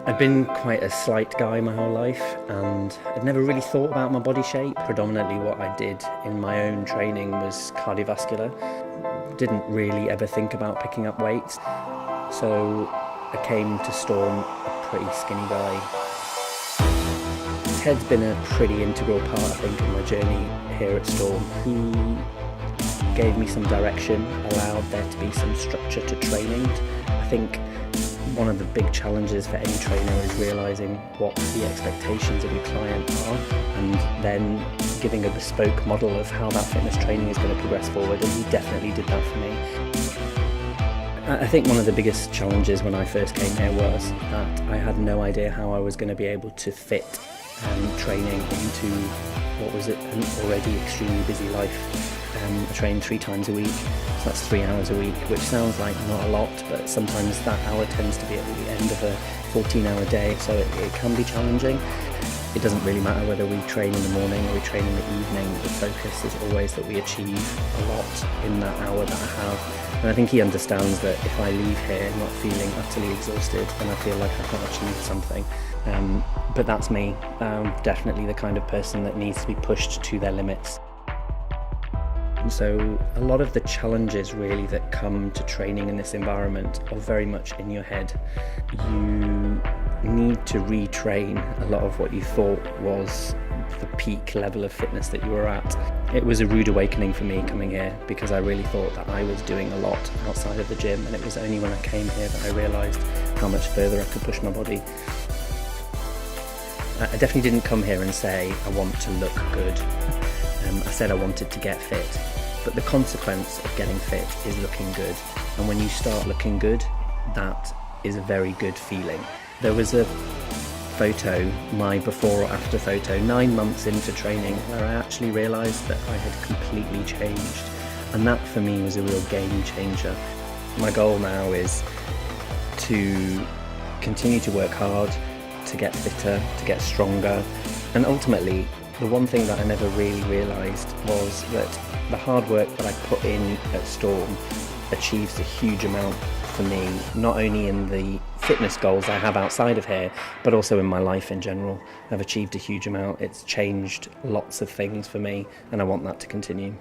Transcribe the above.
I've been quite a slight guy my whole life, and I'd never really thought about my body shape. Predominantly what I did in my own training was cardiovascular. Didn't really ever think about picking up weights. So I came to Storm a pretty skinny guy. Ted's been a pretty integral part, I think, in my journey here at Storm. He gave me some direction, allowed there to be some structure to training. I think one of the big challenges for any trainer is realising what the expectations of your client are, and then giving a bespoke model of how that fitness training is going to progress forward, and he definitely did that for me. I think one of the biggest challenges when I first came here was that I had no idea how I was going to be able to fit training into what was an already extremely busy life. I train 3 times a week, so that's 3 hours a week, which sounds like not a lot, but sometimes that hour tends to be at the end of a 14-hour day, so it can be challenging. It doesn't really matter whether we train in the morning or we train in the evening. The focus is always that we achieve a lot in that hour that I have. And I think he understands that if I leave here not feeling utterly exhausted, then I feel like I've not achieved something. But that's me. Definitely the kind of person that needs to be pushed to their limits. So a lot of the challenges really that come to training in this environment are very much in your head. You need to retrain a lot of what you thought was the peak level of fitness that you were at. It was a rude awakening for me coming here, because I really thought that I was doing a lot outside of the gym, and it was only when I came here that I realised how much further I could push my body. I definitely didn't come here and say I want to look good. I said I wanted to get fit, but the consequence of getting fit is looking good, and when you start looking good, that is a very good feeling. There was a photo, my before or after photo, 9 months into training, where I actually realised that I had completely changed, and that for me was a real game changer. My goal now is to continue to work hard, to get fitter, to get stronger, and ultimately the one thing that I never really realised was that the hard work that I put in at Storm achieves a huge amount for me, not only in the fitness goals I have outside of here, but also in my life in general. I've achieved a huge amount. It's changed lots of things for me, and I want that to continue.